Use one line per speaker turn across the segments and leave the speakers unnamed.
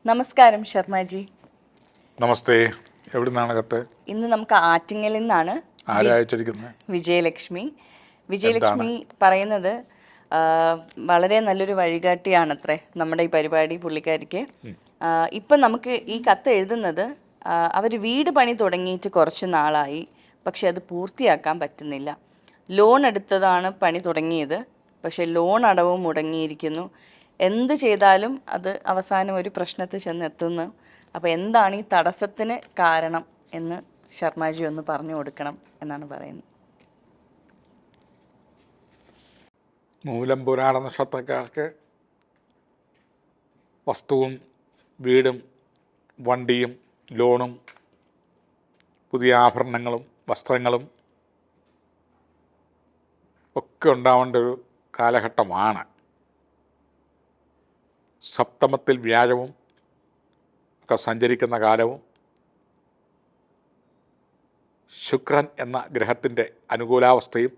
നമസ്കാരം ശർമാജി.
നമസ്തേ. എവിടെ നിന്നാണ് കത്ത്?
ഇന്ന് നമുക്ക് ആറ്റിങ്ങലിൽ നിന്നാണ്.
വിജയലക്ഷ്മി
പറയുന്നത് വളരെ നല്ലൊരു വഴികാട്ടിയാണത്രേ നമ്മുടെ ഈ പരിപാടി പുള്ളിക്കാരിക്ക്. ഇപ്പം നമുക്ക് ഈ കത്ത് എഴുതുന്നത് അവർ വീട് പണി തുടങ്ങിയിട്ട് കുറച്ച് നാളായി, പക്ഷെ അത് പൂർത്തിയാക്കാൻ പറ്റുന്നില്ല. ലോൺ എടുത്തതാണ് പണി തുടങ്ങിയത്, പക്ഷെ ലോൺ അടവും മുടങ്ങിയിരിക്കുന്നു. എന്ത് ചെയ്താലും അത് അവസാനം ഒരു പ്രശ്നത്തിൽ ചെന്നെത്തുന്നു. അപ്പോൾ എന്താണ് ഈ തടസ്സത്തിന് കാരണം എന്ന് ശർമാജി ഒന്ന് പറഞ്ഞു കൊടുക്കണം എന്നാണ് പറയുന്നത്.
മൂലം പുരാണ നക്ഷത്രക്കാർക്ക് വസ്തുവും വീടും വണ്ടിയും ലോണും പുതിയ ആഭരണങ്ങളും വസ്ത്രങ്ങളും ഒക്കെ ഉണ്ടാവേണ്ട ഒരു കാലഘട്ടമാണ്. സപ്തമത്തിൽ വ്യാഴവും ഒക്കെ സഞ്ചരിക്കുന്ന കാലവും ശുക്രൻ എന്ന ഗ്രഹത്തിൻ്റെ അനുകൂലാവസ്ഥയും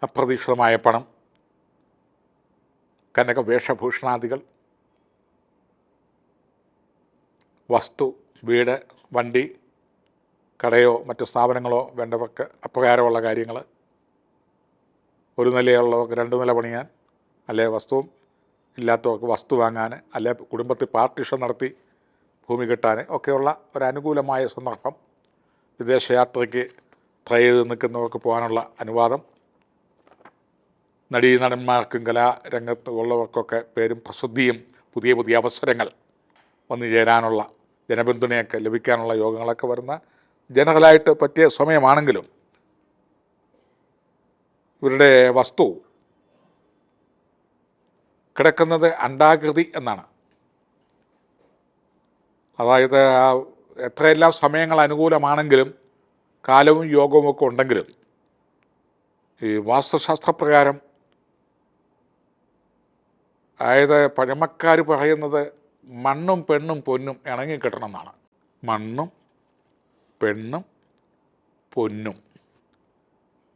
അപ്രതീക്ഷിതമായ പണം, കനക വേഷഭൂഷണാദികൾ, വസ്തു, വീട്, വണ്ടി, കടയോ മറ്റു സ്ഥാപനങ്ങളോ വേണ്ടവർക്ക് അപ്രകാരമുള്ള കാര്യങ്ങൾ, ഒരു നിലയുള്ളവർക്ക് 2 നില പണിയാൻ, അല്ലെ വസ്തുവും ഇല്ലാത്തവർക്ക് വസ്തു വാങ്ങാൻ, അല്ലെ കുടുംബത്തിൽ പാർട്ടീഷൻ നടത്തി ഭൂമി കിട്ടാൻ ഒക്കെയുള്ള ഒരു അനുകൂലമായ സന്ദർഭം, വിദേശയാത്രയ്ക്ക് ട്രൈ ചെയ്ത് നിൽക്കുന്നവർക്ക് പോകാനുള്ള അനുവാദം, നടീനടന്മാർക്കും കലാരംഗത്ത് ഉള്ളവർക്കൊക്കെ പേരും പ്രസിദ്ധിയും പുതിയ പുതിയ അവസരങ്ങൾ വന്നു ചേരാനുള്ള ജനപിന്തുണയൊക്കെ ലഭിക്കാനുള്ള യോഗങ്ങളൊക്കെ വരുന്ന ജനറലായിട്ട് പറ്റിയ സമയമാണെങ്കിലും ഇവരുടെ വസ്തു കിടക്കുന്നത് അണ്ഡാകൃതി എന്നാണ്. അതായത് എത്രയെല്ലാം സമയങ്ങൾ അനുകൂലമാണെങ്കിലും കാലവും യോഗവും ഒക്കെ ഉണ്ടെങ്കിലും ഈ വാസ്തുശാസ്ത്രപ്രകാരം, അതായത് പഴമക്കാർ പറയുന്നത് മണ്ണും പെണ്ണും പൊന്നും ഇണങ്ങിക്കിട്ടണം എന്നാണ്. മണ്ണും പെണ്ണും പൊന്നും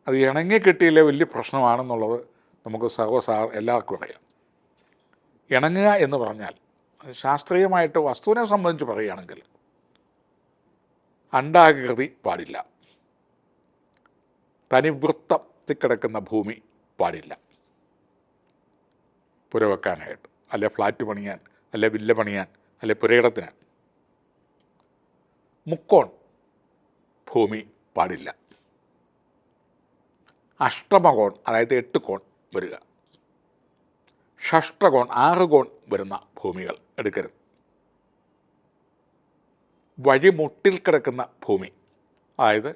അത് ഇണങ്ങിക്കിട്ടിയില്ലേ വലിയ പ്രശ്നമാണെന്നുള്ളത് നമുക്ക് എല്ലാവർക്കും അറിയാം. ഇണങ്ങുക എന്ന് പറഞ്ഞാൽ ശാസ്ത്രീയമായിട്ട് വസ്തുവിനെ സംബന്ധിച്ച് പറയുകയാണെങ്കിൽ അണ്ഡാകൃതി പാടില്ല, തനിവൃത്തത്തിൽ കിടക്കുന്ന ഭൂമി പാടില്ല പുരവെക്കാനായിട്ട്, അല്ലെ ഫ്ലാറ്റ് പണിയാൻ, അല്ലെ വില്ല പണിയാൻ, അല്ലെ പുരയിടത്തിന്. മുക്കോൺ ഭൂമി പാടില്ല. അഷ്ടമകോൺ, അതായത് 8 കോൺ വരിക. ഷഷ്ടകോൺ 6 കോൺ വരുന്ന ഭൂമികൾ എടുക്കരുത്. വഴിമുട്ടിൽ കിടക്കുന്ന ഭൂമി, അതായത്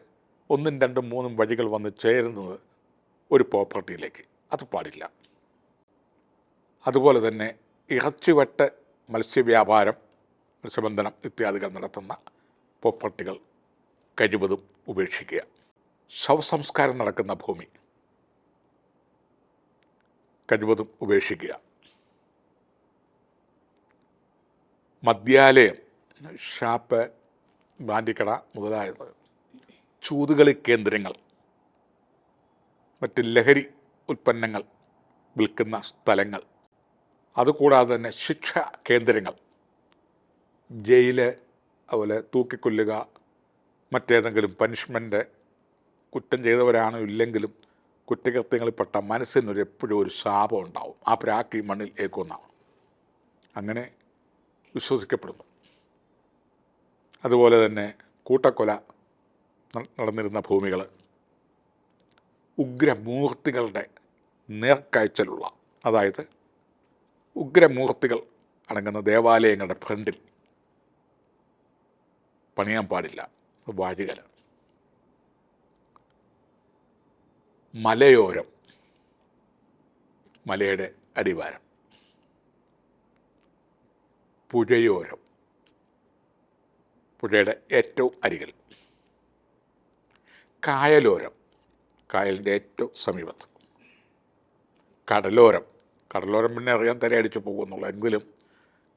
1, 2, 3 വഴികൾ വന്ന് ചേരുന്നത് ഒരു പ്രോപ്പർട്ടിയിലേക്ക്, അത് പാടില്ല. അതുപോലെ തന്നെ ഇറച്ചിവെട്ട്, മത്സ്യവ്യാപാരം, മത്സ്യബന്ധനം ഇത്യാദികൾ നടത്തുന്ന പ്രോപ്പർട്ടികൾ കഴിവതും ഉപേക്ഷിക്കുക. ശവസംസ്കാരം നടക്കുന്ന ഭൂമി കഴിവതും ഉപേക്ഷിക്കുക. മദ്യാലയം, ഷാപ്പ്, ബാൻഡിക്കട മുതലായത്, ചൂതുകളി കേന്ദ്രങ്ങൾ, മറ്റ് ലഹരി ഉൽപ്പന്നങ്ങൾ വിൽക്കുന്ന സ്ഥലങ്ങൾ, അതുകൂടാതെ തന്നെ ശിക്ഷാ കേന്ദ്രങ്ങൾ, ജയില്, അതുപോലെ തൂക്കിക്കൊല്ലുക, മറ്റേതെങ്കിലും പനിഷ്മെൻ്റ്, കുറ്റം ചെയ്തവരാണോ ഇല്ലെങ്കിലും കുറ്റകൃത്യങ്ങളിൽപ്പെട്ട മനസ്സിനൊരു എപ്പോഴും ഒരു ശാപം ഉണ്ടാവും. ആ പ്രാക്ക് ഈ മണ്ണിൽ ഏക്കുന്നാണ്, അങ്ങനെ വിശ്വസിക്കപ്പെടുന്നു. അതുപോലെ തന്നെ കൂട്ടക്കൊല നടന്നിരുന്ന ഭൂമികൾ, ഉഗ്രമൂർത്തികളുടെ നേർക്കാഴ്ചലുള്ള, അതായത് ഉഗ്രമൂർത്തികൾ അടങ്ങുന്ന ദേവാലയങ്ങളുടെ ഫ്രണ്ടിൽ പണിയാൻ പാടില്ല, വാഴുകല. മലയോരം, മലയുടെ അടിവാരം, പുഴയോരം, പുഴയുടെ ഏറ്റവും അരികിൽ, കായലോരം, കായലിൻ്റെ ഏറ്റവും സമീപത്ത്, കടലോരം, കടലോരം പിന്നെ അറിയാൻ തലയടിച്ച് പോകുന്നുള്ളൂ, എങ്കിലും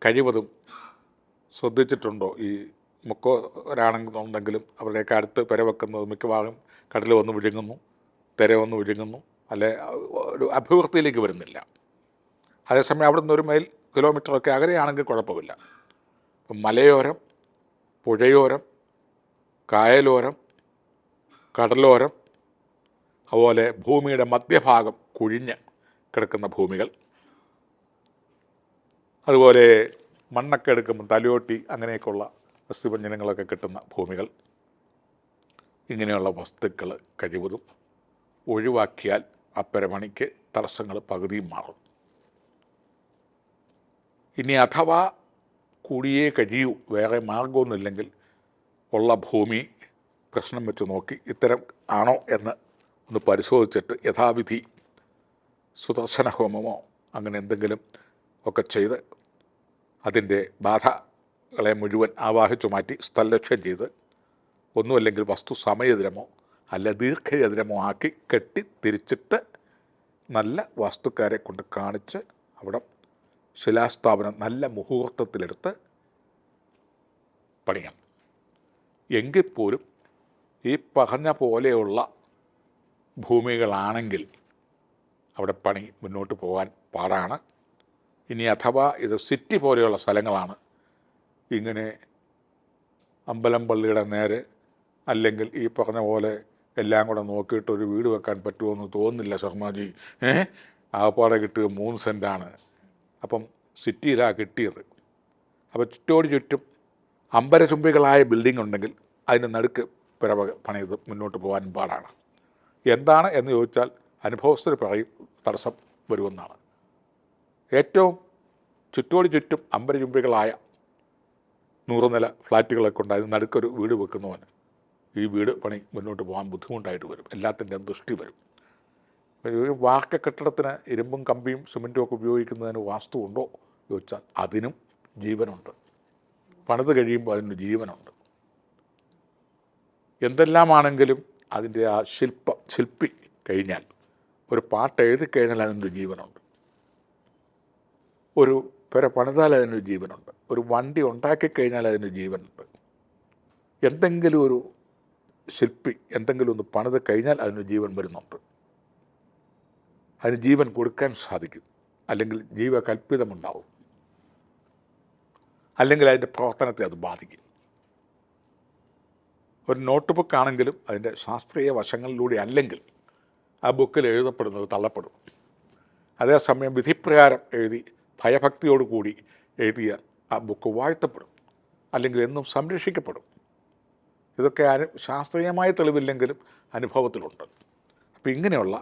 കഴിവതും ശ്രദ്ധിച്ചിട്ടുണ്ടോ, ഈ മുക്കോരാണെന്നുണ്ടെങ്കിലും അവരുടെയൊക്കെ അടുത്ത് പെര വെക്കുന്നത് മിക്കവാറും കടൽ വന്ന് വിഴുങ്ങുന്നു, തിര വന്ന് വിഴുങ്ങുന്നു, അല്ലെ ഒരു അഭിവൃദ്ധിയിലേക്ക് വരുന്നില്ല. അതേസമയം അവിടെ നിന്ന് ഒരു മൈൽ കിലോമീറ്ററൊക്കെ അകലെയാണെങ്കിൽ കുഴപ്പമില്ല. ഇപ്പം മലയോരം, പുഴയോരം, കായലോരം, കടലോരം, അതുപോലെ ഭൂമിയുടെ മധ്യഭാഗം കുഴിഞ്ഞ് കിടക്കുന്ന ഭൂമികൾ, അതുപോലെ മണ്ണൊക്കെ എടുക്കുമ്പോൾ തലയോട്ടി അങ്ങനെയൊക്കെയുള്ള വസ്തുവ്യഞ്ജനങ്ങളൊക്കെ കിട്ടുന്ന ഭൂമികൾ, ഇങ്ങനെയുള്ള വസ്തുക്കൾ കഴിവതും ഒഴിവാക്കിയാൽ ആ പെരപണിക്ക് തടസ്സങ്ങൾ പകുതിയും മാറും. ഇനി അഥവാ കൂടിയേ കഴിയൂ, വേറെ മാർഗമൊന്നുമില്ലെങ്കിൽ ഉള്ള ഭൂമി പ്രശ്നം വെച്ച് നോക്കി ഇത്തരം ആണോ എന്ന് ഒന്ന് പരിശോധിച്ചിട്ട് യഥാവിധി സുദർശന ഹോമമോ അങ്ങനെ എന്തെങ്കിലും ഒക്കെ ചെയ്ത് അതിൻ്റെ ബാധകളെ മുഴുവൻ ആവാഹിച്ചു മാറ്റി സ്ഥലലക്ഷ്യം ചെയ്ത് ഒന്നുമല്ലെങ്കിൽ വസ്തു സമയതിരമോ അല്ല ദീർഘചതുരമോ ആക്കി കെട്ടി തിരിച്ചിട്ട് നല്ല വാസ്തുക്കാരെ കൊണ്ട് കാണിച്ച് അവിടെ ശിലാസ്ഥാപനം നല്ല മുഹൂർത്തത്തിലെടുത്ത് പണിയാം. എങ്കിൽ പോലും ഈ പറഞ്ഞ പോലെയുള്ള ഭൂമികളാണെങ്കിൽ അവിടെ പണി മുന്നോട്ട് പോകാൻ പാടാണ്. ഇനി അഥവാ ഇത് സിറ്റി പോലെയുള്ള സ്ഥലങ്ങളാണ്, ഇങ്ങനെ അമ്പലം പള്ളിയുടെ നേരെ അല്ലെങ്കിൽ ഈ പറഞ്ഞ പോലെ എല്ലാം കൂടെ നോക്കിയിട്ട് ഒരു വീട് വെക്കാൻ പറ്റുമോയെന്ന് തോന്നുന്നില്ല ശർമാജി. ആപ്പാടെ കിട്ടുക 3 സെൻറ്റാണ്. അപ്പം സിറ്റിയിലാണ് കിട്ടിയത്. അപ്പോൾ ചുറ്റോട് ചുറ്റും അമ്പരചുംബികളായ ബിൽഡിംഗ് ഉണ്ടെങ്കിൽ അതിന് നടുക്ക് പിറവ പണിത് മുന്നോട്ട് പോകാൻ പാടാണ്. എന്താണ് എന്ന് ചോദിച്ചാൽ അനുഭവസ്ഥർ പറയും തടസ്സം വരുമെന്നാണ്. ഏറ്റവും ചുറ്റോട് ചുറ്റും അമ്പരചുംബികളായ 100 നില ഫ്ലാറ്റുകളൊക്കെ ഉണ്ട്, അതിന് നടുക്കൊരു വീട് വെക്കുന്നവന് ഈ വീട് പണി മുന്നോട്ട് പോകാൻ ബുദ്ധിമുട്ടായിട്ട് വരും, എല്ലാത്തിൻ്റെയും ദൃഷ്ടി വരും. ഒരു വാർക്ക കെട്ടിടത്തിന് ഇരുമ്പും കമ്പിയും സിമൻറ്റും ഒക്കെ ഉപയോഗിക്കുന്നതിന് വാസ്തു ഉണ്ടോ ചോദിച്ചാൽ അതിനും ജീവനുണ്ട്. പണിത് കഴിയുമ്പോൾ അതിന് ജീവനുണ്ട്. എന്തെല്ലാമാണെങ്കിലും അതിൻ്റെ ആ ശില്പി കഴിഞ്ഞാൽ, ഒരു പാട്ട് എഴുതി കഴിഞ്ഞാൽ അതിനൊരു ജീവനുണ്ട്. ഒരു പെര പണിതാൽ അതിനൊരു ജീവനുണ്ട്. ഒരു വണ്ടി ഉണ്ടാക്കിക്കഴിഞ്ഞാൽ അതിന് ജീവനുണ്ട്. എന്തെങ്കിലും ഒരു ശില്പി എന്തെങ്കിലും ഒന്ന് പണിത് കഴിഞ്ഞാൽ അതിന് ജീവൻ വരുന്നുണ്ട്. അതിന് ജീവൻ കൊടുക്കാൻ സാധിക്കും, അല്ലെങ്കിൽ ജീവകൽപ്പിതമുണ്ടാവും, അല്ലെങ്കിൽ അതിൻ്റെ പ്രവർത്തനത്തെ അത് ബാധിക്കും. ഒരു നോട്ട് ബുക്ക് ആണെങ്കിലും അതിൻ്റെ ശാസ്ത്രീയ വശങ്ങളിലൂടെ അല്ലെങ്കിൽ ആ ബുക്കിൽ എഴുതപ്പെടുന്നത് തള്ളപ്പെടും. അതേസമയം വിധിപ്രകാരം എഴുതി ഭയഭക്തിയോടുകൂടി എഴുതിയ ആ ബുക്ക് വാഴ്ത്തപ്പെടും, അല്ലെങ്കിൽ എന്നും സംരക്ഷിക്കപ്പെടും. ഇതൊക്കെ ശാസ്ത്രീയമായ തെളിവില്ലെങ്കിലും അനുഭവത്തിലുണ്ട്. അപ്പോൾ ഇങ്ങനെയുള്ള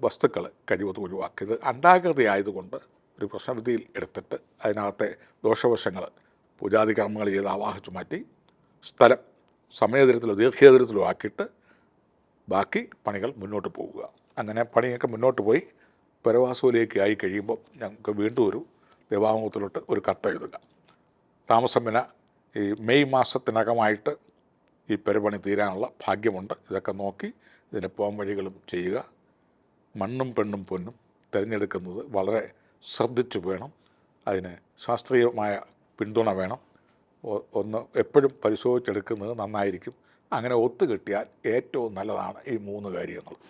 വസ്തുക്കൾ കഴിവതും ഒഴിവാക്കിയത് അണ്ഡാകൃതിയായതുകൊണ്ട് ഒരു പ്രശ്നവിധിയിൽ എടുത്തിട്ട് അതിനകത്തെ ദോഷവശങ്ങൾ പൂജാതി കർമ്മങ്ങൾ ചെയ്ത് ആവാഹിച്ചു മാറ്റി സ്ഥലം സമയതരത്തിലോ ദീർഘചതുരത്തിലോ ആക്കിയിട്ട് ബാക്കി പണികൾ മുന്നോട്ട് പോവുക. അങ്ങനെ പണിയൊക്കെ മുന്നോട്ട് പോയി പരവാസൂലേക്ക് ആയി കഴിയുമ്പോൾ ഞങ്ങൾക്ക് വീണ്ടും ഒരു വിവാഹത്തിലോട്ട് ഒരു കത്തെഴുതുക. താമസമിന ഈ മെയ് മാസത്തിനകമായിട്ട് ഈ പെരുപണി തീരാനുള്ള ഭാഗ്യമുണ്ട്. ഇതൊക്കെ നോക്കി ഇതിന് പോം വഴികളും ചെയ്യുക. മണ്ണും പെണ്ണും പൊന്നും തിരഞ്ഞെടുക്കുന്നത് വളരെ ശ്രദ്ധിച്ചു വേണം. അതിന് ശാസ്ത്രീയമായ പിന്തുണ വേണം. ഒന്ന് എപ്പോഴും പരിശോധിച്ചെടുക്കുന്നത് നന്നായിരിക്കും. അങ്ങനെ ഒത്തുകിട്ടിയാൽ ഏറ്റവും നല്ലതാണ് ഈ 3 കാര്യങ്ങൾ.